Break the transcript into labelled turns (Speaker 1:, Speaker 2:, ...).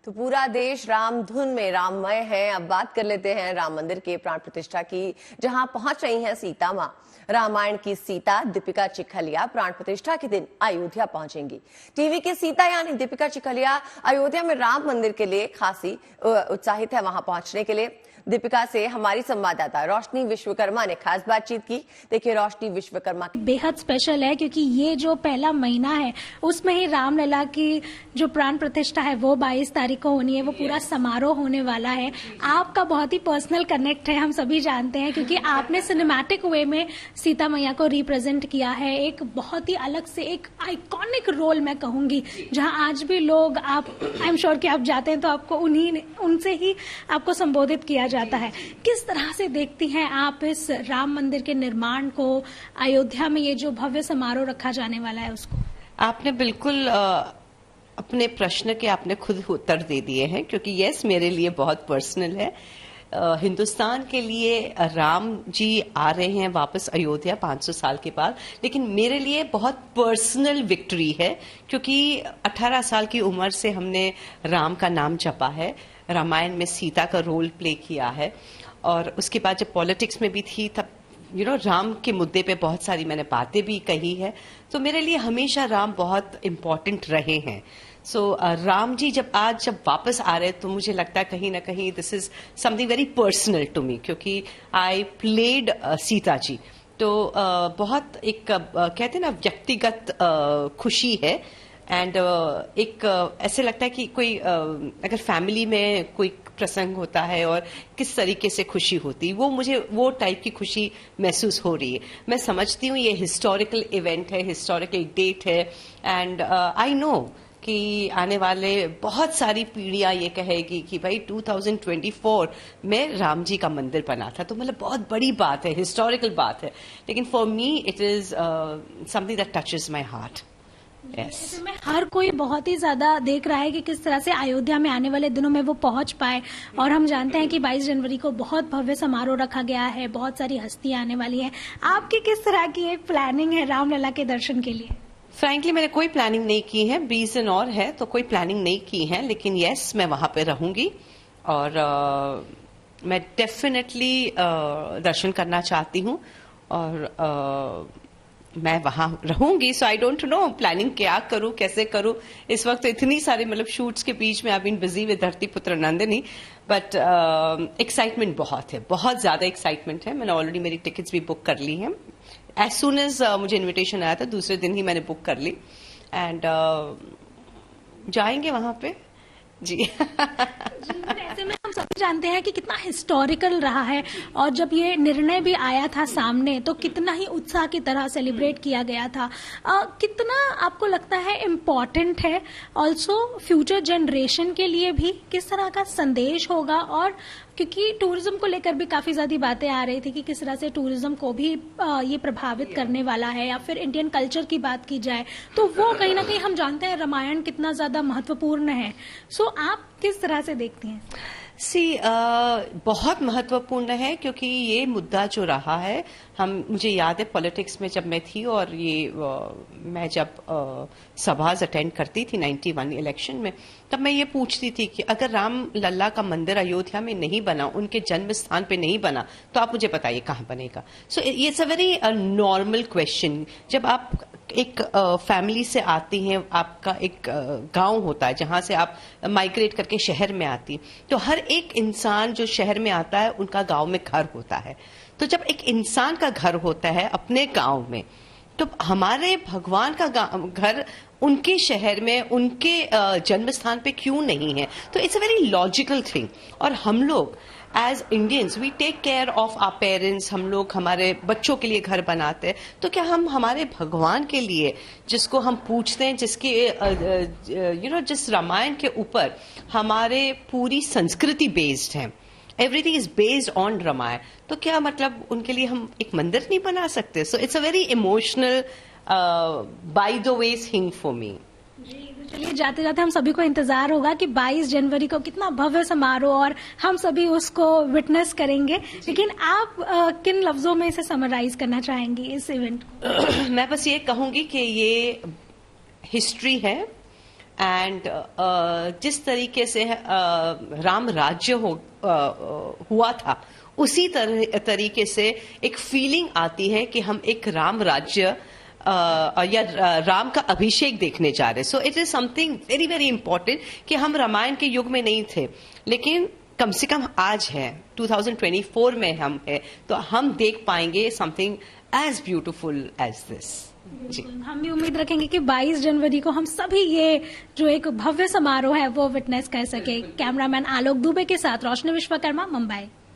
Speaker 1: तो पूरा देश राम धुन में राममय है। अब बात कर लेते हैं राम मंदिर के प्राण प्रतिष्ठा की, जहां पहुंच रही हैं सीता मां। रामायण की सीता दीपिका चिखलिया प्राण प्रतिष्ठा के दिन अयोध्या पहुंचेंगी। टीवी की सीता यानी दीपिका चिखलिया अयोध्या में राम मंदिर के लिए खासी उत्साहित है वहां पहुंचने के लिए। दीपिका से हमारी संवाददाता रोशनी विश्वकर्मा ने खास बातचीत की। देखिए रोशनी विश्वकर्मा।
Speaker 2: बेहद स्पेशल है क्योंकि ये जो पहला महीना है उसमें ही रामलला की जो प्राण प्रतिष्ठा है वो 22 तारीख को होनी है। वो पूरा समारोह होने वाला है। आपका बहुत ही पर्सनल कनेक्ट है, हम सभी जानते हैं, क्योंकि आपने सिनेमैटिक वे में सीता मैया को रिप्रेजेंट किया है। एक बहुत ही अलग से एक आइकॉनिक रोल मैं कहूंगी, जहां आज भी लोग आई एम श्योर कि आप जाते हैं तो आपको उनसे ही आपको संबोधित किया जाता है। किस तरह से देखती हैं आप इस राम मंदिर के निर्माण को, अयोध्या में ये जो भव्य समारोह रखा जाने वाला है उसको?
Speaker 3: आपने बिल्कुल अपने प्रश्न के आपने खुद उत्तर दे दिए हैं, क्योंकि यस मेरे लिए बहुत पर्सनल है। हिंदुस्तान के लिए राम जी आ रहे हैं वापस अयोध्या 500 साल के बाद, लेकिन मेरे लिए बहुत पर्सनल विक्ट्री है, क्योंकि 18 साल की उम्र से हमने राम का नाम जपा है, रामायण में सीता का रोल प्ले किया है, और उसके बाद जब पॉलिटिक्स में भी थी तब राम के मुद्दे पे बहुत सारी मैंने बातें भी कही है। तो मेरे लिए हमेशा राम बहुत इम्पोर्टेंट रहे हैं। राम जी जब वापस आ रहे तो मुझे लगता है कहीं ना कहीं this is something very personal to me, क्योंकि आई प्लेड सीता जी। तो बहुत एक कहते हैं ना व्यक्तिगत खुशी है। एंड ऐसे लगता है कि कोई अगर फैमिली में कोई प्रसंग होता है और किस तरीके से खुशी होती, मुझे वो टाइप की खुशी महसूस हो रही है। मैं समझती हूँ ये हिस्टोरिकल इवेंट है, हिस्टोरिकल डेट है, एंड आई नो कि आने वाले बहुत सारी पीढ़ियां ये कहेगी कि भाई 2024 में राम जी का मंदिर बना था। तो मतलब बहुत बड़ी बात है, हिस्टोरिकल बात है, लेकिन for me it is something that touches my heart.
Speaker 2: Yes. में हर कोई बहुत ही ज्यादा देख रहा है कि किस तरह से अयोध्या में आने वाले दिनों में वो पहुंच पाए, और हम जानते हैं कि 22 जनवरी को बहुत भव्य समारोह रखा गया है, बहुत सारी हस्तियां आने वाली हैं। आपकी किस तरह की एक प्लानिंग है रामलला के दर्शन के लिए?
Speaker 3: फ्रैंकली मैंने कोई प्लानिंग नहीं की है, रीजन और है तो कोई प्लानिंग नहीं की है, लेकिन यस मैं वहां पे रहूंगी और मैं डेफिनेटली दर्शन करना चाहती हूँ और मैं वहां रहूंगी। सो आई डोंट नो प्लानिंग क्या करूं, कैसे करूं। इस वक्त तो इतनी सारी मतलब शूट्स के बीच में आई बीन बिजी विद धरती पुत्र नंदिनी, बट एक्साइटमेंट बहुत है, बहुत ज्यादा एक्साइटमेंट है। मैंने ऑलरेडी मेरी टिकट्स भी बुक कर ली हैं। एज सुन एज मुझे इन्विटेशन आया था दूसरे दिन ही मैंने बुक कर ली, एंड जाएंगे वहां पे जी।
Speaker 2: ऐसे में हम सभी जानते हैं कि कितना हिस्टोरिकल रहा है, और जब ये निर्णय भी आया था सामने तो कितना ही उत्साह की तरह सेलिब्रेट किया गया था। कितना आपको लगता है इम्पोर्टेंट है ऑल्सो फ्यूचर जनरेशन के लिए भी? किस तरह का संदेश होगा? और क्योंकि टूरिज्म को लेकर भी काफी ज्यादा बातें आ रही थी कि किस तरह से टूरिज्म को भी ये प्रभावित करने वाला है, या फिर इंडियन कल्चर की बात की जाए तो वो कहीं ना कहीं हम जानते हैं रामायण कितना ज्यादा महत्वपूर्ण है। सो आप किस तरह से देखती हैं?
Speaker 3: बहुत महत्वपूर्ण है, क्योंकि ये मुद्दा जो रहा है, मुझे याद है पॉलिटिक्स में जब मैं थी और मैं जब सभाज अटेंड करती थी 91 इलेक्शन में, तब मैं ये पूछती थी कि अगर राम लल्ला का मंदिर अयोध्या में नहीं बना, उनके जन्म स्थान पे नहीं बना, तो आप मुझे बताइए कहाँ बनेगा। So it's a very normal question. जब आप एक फैमिली से आती हैं, आपका एक गांव होता है जहां से आप माइग्रेट करके शहर में आती, तो हर एक इंसान जो शहर में आता है उनका गांव में घर होता है। तो जब एक इंसान का घर होता है अपने गांव में, तो हमारे भगवान का घर उनके शहर में, उनके जन्म स्थान पे क्यों नहीं है? तो it's a very logical thing. और हम लोग as Indians we take care of our parents, हम लोग हमारे बच्चों के लिए घर बनाते हैं, तो क्या हम हमारे भगवान के लिए, जिसको हम पूछते हैं, जिसके जिस रामायण के ऊपर हमारे पूरी संस्कृति बेस्ड है, everything is based on Ramayan, तो क्या मतलब उनके लिए हम एक मंदिर नहीं बना सकते? So it's a very emotional by the way thing for me.
Speaker 2: चलिए जाते जाते हम सभी को इंतजार होगा कि 22 जनवरी को कितना भव्य समारोह, और हम सभी उसको विटनेस करेंगे। लेकिन आप किन लफ्जों में इसे समराइज करना चाहेंगी इस इवेंट को?
Speaker 3: मैं बस ये कहूंगी कि ये हिस्ट्री है, एंड जिस तरीके से राम राज्य हुआ था, उसी तरीके से एक फीलिंग आती है कि हम एक राम राज्य या राम का अभिषेक देखने जा रहे हैं. So it is something very very important कि हम रामायण के युग में नहीं थे, लेकिन कम से कम आज है 2024 में हम है, तो हम देख पाएंगे something as beautiful as this. जी,
Speaker 2: हम भी उम्मीद रखेंगे कि 22 जनवरी को हम सभी ये जो एक भव्य समारोह है वो विटनेस कर सके. कैमरामैन आलोक दुबे के साथ रोशनी विश्वकर्मा, मुंबई.